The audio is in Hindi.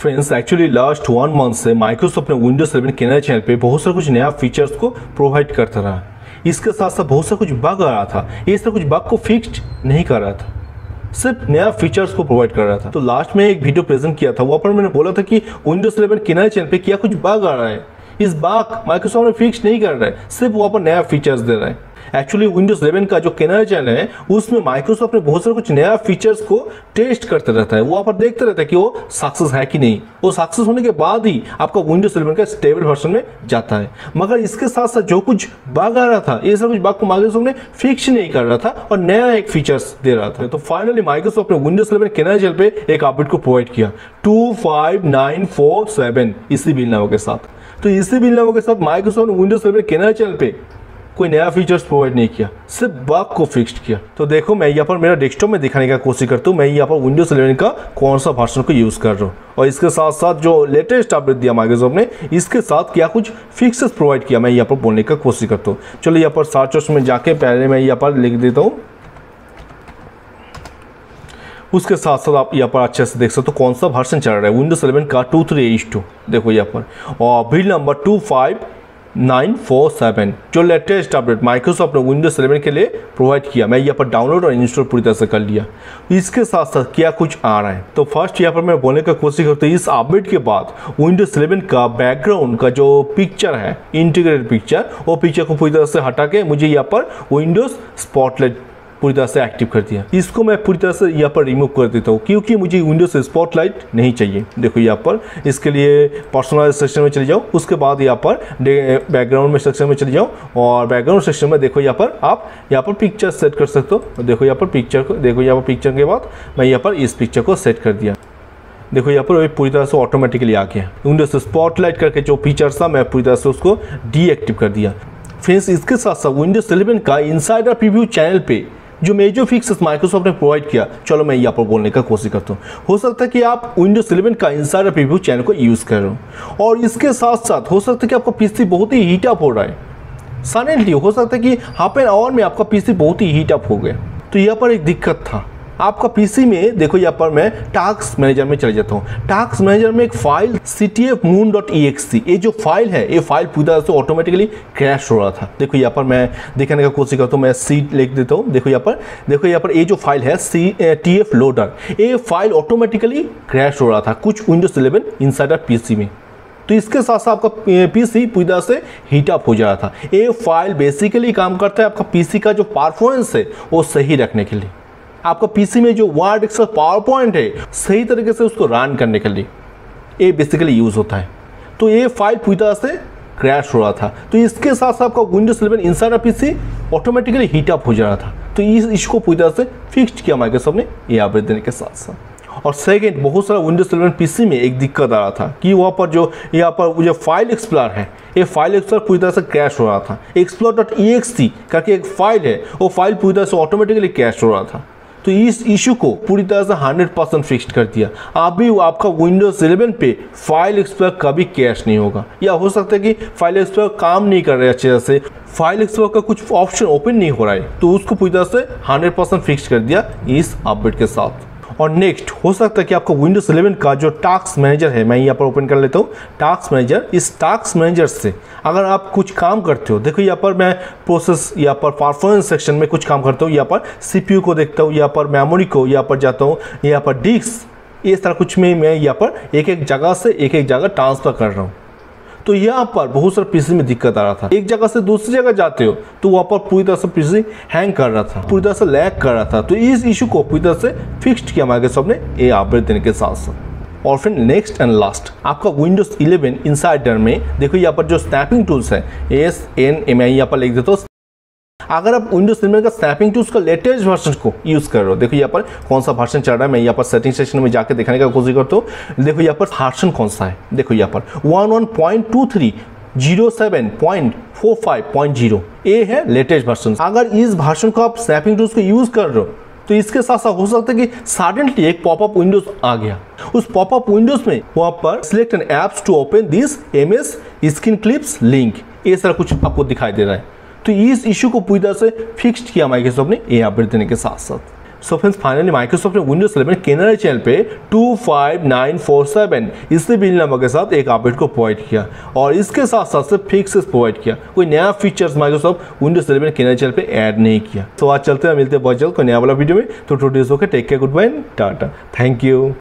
फ्रेंड्स, एक्चुअली लास्ट 1 मंथ से माइक्रोसॉफ्ट ने विंडोज 11 कैनरी चैनल पे बहुत सारा कुछ नया फीचर्स को प्रोवाइड करता रहा। इसके साथ साथ बहुत सा कुछ बग आ रहा था, ये सारा कुछ बग को फिक्स नहीं कर रहा था, सिर्फ नया फीचर्स को प्रोवाइड कर रहा था। तो लास्ट में एक वीडियो प्रेजेंट किया था, वहाँ पर मैंने बोला था कि विंडोज 11 कैनरी चैनल पे क्या कुछ बग आ रहा है, इस बग माइक्रोसॉफ्ट ने फिक्स नहीं कर रहा है, सिर्फ वहाँ पर नया फीचर्स दे रहा है। एक्चुअली विंडोज 11 का जो कैनरी चैनल है उसमें माइक्रोसॉफ्ट ने बहुत सारा कुछ नया फीचर्स को टेस्ट करते रहता है, वो वहाँ पर देखते रहता है कि वो सक्सेस है कि नहीं। वो सक्सेस होने के बाद ही आपका विंडोज 11 का स्टेबल वर्जन में जाता है। मगर इसके साथ साथ जो कुछ बग आ रहा था, ये सब कुछ बग को माइक्रोसॉफ्ट ने फिक्स नहीं कर रहा था और नया एक फीचर्स दे रहा था। तो फाइनली माइक्रोसॉफ्ट ने विंडोज 11 कैनरी चैनल पे एक अपडेट को प्रोवाइड किया 25947 इसी बिल नामों के साथ। तो इसी बिल नामों के साथ माइक्रोसॉफ्ट ने विंडोज 11 कैनरी चैनल पे कोई नया फीचर्स प्रोवाइड नहीं किया, सिर्फ बग को फिक्स किया। तो देखो, मैं यहाँ पर मेरा डेस्कटॉप में दिखाने का कोशिश करता हूँ मैं यहाँ पर विंडोज 11 का कौन सा वर्जन को यूज़ कर रहा हूँ, और इसके साथ साथ जो लेटेस्ट अपडेट दिया माइक्रोसॉफ्ट ने, इसके साथ क्या कुछ फिक्सेस प्रोवाइड किया मैं यहाँ पर बोलने का कोशिश करता हूँ। चलो यहाँ पर सर्च में जाके पहले मैं यहाँ पर लिख देता हूँ, उसके साथ साथ आप यहाँ पर अच्छे से देख सकते हो कौन सा वर्जन चल रहा है विंडोज 11 का 23H2। देखो यहाँ पर, और बिल नंबर 25947 जो लेटेस्ट अपडेट माइक्रोसॉफ्ट ने विंडोज 11 के लिए प्रोवाइड किया, मैं यहाँ पर डाउनलोड और इंस्टॉल पूरी तरह से कर लिया। इसके साथ साथ क्या कुछ आ रहा है, तो फर्स्ट यहाँ पर मैं बोलने का कोशिश करता हूँ, इस अपडेट के बाद विंडोज 11 का बैकग्राउंड का जो पिक्चर है, इंटीग्रेटेड पिक्चर, वो पिक्चर को पूरी तरह से हटा के मुझे यहाँ पर विंडोज स्पॉटलाइट पूरी तरह से एक्टिव कर दिया। इसको मैं पूरी तरह से यहाँ पर रिमूव कर देता हूँ क्योंकि मुझे विंडोज स्पॉटलाइट नहीं चाहिए। देखो यहाँ पर, इसके लिए पर्सनलाइज सेक्शन में चले जाओ, उसके बाद यहाँ पर बैकग्राउंड में सेक्शन में चले जाओ, और बैकग्राउंड सेक्शन में देखो यहाँ पर आप यहाँ पर पिक्चर सेट कर सकते हो। देखो यहाँ पर पिक्चर को, देखो यहाँ पर पिक्चर के बाद मैं यहाँ पर इस पिक्चर को सेट कर दिया। देखो यहाँ पर पूरी तरह से ऑटोमेटिकली आ गया। विंडोज स्पॉटलाइट करके जो फीचर्स था मैं पूरी तरह से उसको डीएक्टिव कर दिया। फ्रेंड्स, इसके साथ साथ विंडोज 11 का इनसाइडर प्रीव्यू चैनल पे जो मेजर फिक्सेस माइक्रोसॉफ्ट ने प्रोवाइड किया, चलो मैं यहाँ पर बोलने का कोशिश करता हूँ। हो सकता है कि आप विंडोज 11 का इनसाइडर प्रीव्यू चैनल को यूज़ कर रहे हो, और इसके साथ साथ हो सकता है कि आपका पीसी बहुत ही हीट अप हो रहा है। सडनली हो सकता है कि हाफ एन आवर में आपका पीसी बहुत ही हीट अप हो गया। तो यहाँ पर एक दिक्कत था आपका पीसी में। देखो यहाँ पर मैं टास्क मैनेजर में चले जाता हूँ। टास्क मैनेजर में एक फाइल ctfmoon.exe, ये जो फाइल है, ये फाइल पूरी तरह से ऑटोमेटिकली क्रैश हो रहा था। देखो यहाँ पर मैं दिखाने का कोशिश करता हूँ, मैं सी लिख देता हूँ। देखो यहाँ पर ये जो फाइल है tf लोडर, ये फाइल ऑटोमेटिकली क्रैश हो रहा था कुछ विंडोज 11 इनसाइडर पीसी में। तो इसके साथ साथ आपका पीसी पूरी तरह से हीट अप हो जा रहा था। ये फाइल बेसिकली काम करता है आपका पीसी का जो परफॉर्मेंस है वो सही रखने के लिए, आपका पीसी में जो वर्ड, एक्सेल, पावर पॉइंट है सही तरीके से उसको रन करने के लिए ये बेसिकली यूज़ होता है। तो ये फाइल पूरी तरह से क्रैश हो रहा था। तो इसके साथ साथ आपका Windows 11 insider PC automatically heat up हो जा रहा था। तो इस इशू को पूरी तरह से फिक्स किया माइक्रोसॉफ्ट ने ये अपडेट देने के साथ साथ। और सेकेंड, बहुत सारा विंडोज 11 पीसी में एक दिक्कत आ रहा था कि वहाँ पर जो यहाँ पर फाइल एक्सप्लोरर है, ये फाइल एक्सप्लोरर पूरी तरह से क्रैश हो रहा था। explorer.exe करके एक फाइल है, वो फाइल पूरी तरह से ऑटोमेटिकली क्रैश हो रहा था। तो इस इशू को पूरी तरह से 100% फिक्स कर दिया। अभी आपका विंडोज 11 पे फाइल एक्सप्लोरर कभी क्रैश नहीं होगा। या हो सकता है कि फाइल एक्सप्लोरर काम नहीं कर रहा है अच्छे तरह से, फाइल एक्सप्लोरर का कुछ ऑप्शन ओपन नहीं हो रहा है, तो उसको पूरी तरह से 100% फिक्स कर दिया इस अपडेट के साथ। और नेक्स्ट, हो सकता है कि आपको विंडोज 11 का जो टास्क मैनेजर है, मैं यहाँ पर ओपन कर लेता हूँ टास्क मैनेजर। इस टास्क मैनेजर से अगर आप कुछ काम करते हो, देखो यहाँ पर मैं प्रोसेस, यहाँ पर परफॉर्मेंस सेक्शन में कुछ काम करता हूँ, यहाँ पर सीपीयू को देखता हूँ, यहाँ पर मेमोरी को, यहाँ पर जाता हूँ, यहाँ पर डिस्क, इस तरह कुछ में मैं यहाँ पर एक एक जगह से एक एक जगह ट्रांसफ़र कर रहा हूँ। तो यहाँ पर बहुत सारे पीसी में दिक्कत आ रहा था, एक जगह से दूसरी जगह जाते हो तो वहाँ पर पूरी तरह से पीसी हैंग कर रहा था, पूरी तरह से लैग कर रहा था। तो इस इशू को पूरी तरह से फिक्स्ड किया माइक्रोसॉफ्ट ने ये अपडेट देने के साथ साथ। और फिर नेक्स्ट एंड लास्ट, आपका विंडोज 11 इनसाइडर में देखो यहाँ पर जो स्नैपिंग टूल्स है, SNMI यहाँ पर लिख देता हूँ। अगर आप विंडोज 11 का स्नैपिंग टूल्स का लेटेस्ट वर्जन को यूज़ कर रहे हो, देखो यहाँ पर कौन सा वर्जन चल रहा है, मैं यहाँ पर सेटिंग सेक्शन में जाकर दिखाने का कोशिश करता हूँ। देखो यहाँ पर वर्जन कौन सा है, देखो यहाँ पर 11.2307.45.0 ये है लेटेस्ट वर्जन। अगर इस वर्जन को आप स्नैपिंग टूल्स को यूज़ कर रहे हो तो इसके साथ साथ हो सकता है कि सडनली एक पॉपअप विंडोज आ गया। उस पॉपअप विंडोज में वहाँ पर select an apps to open this MS screen clips link, ये सारा कुछ आपको दिखाई दे रहा है। तो इस इशू को पूरी तरह से फिक्स्ड किया माइक्रोसॉफ्ट ने ये अपडेट देने के साथ साथ। सो फ्रेंड्स फाइनली माइक्रोसॉफ्ट ने विंडोज 11 कैनेडा चैनल पे 25947 इसी बिल नंबर के साथ एक अपडेट को प्रोवाइड किया और इसके साथ साथ से फिक्सेस प्रोवाइड किया। कोई नया features Microsoft Windows 11 Canada channel पे ऐड नहीं किया। तो आज चलते हैं, मिलते हैं बहुत जल्द कोई नया वाला वीडियो में। तो today's okay, take care, good bye, tata, thank you.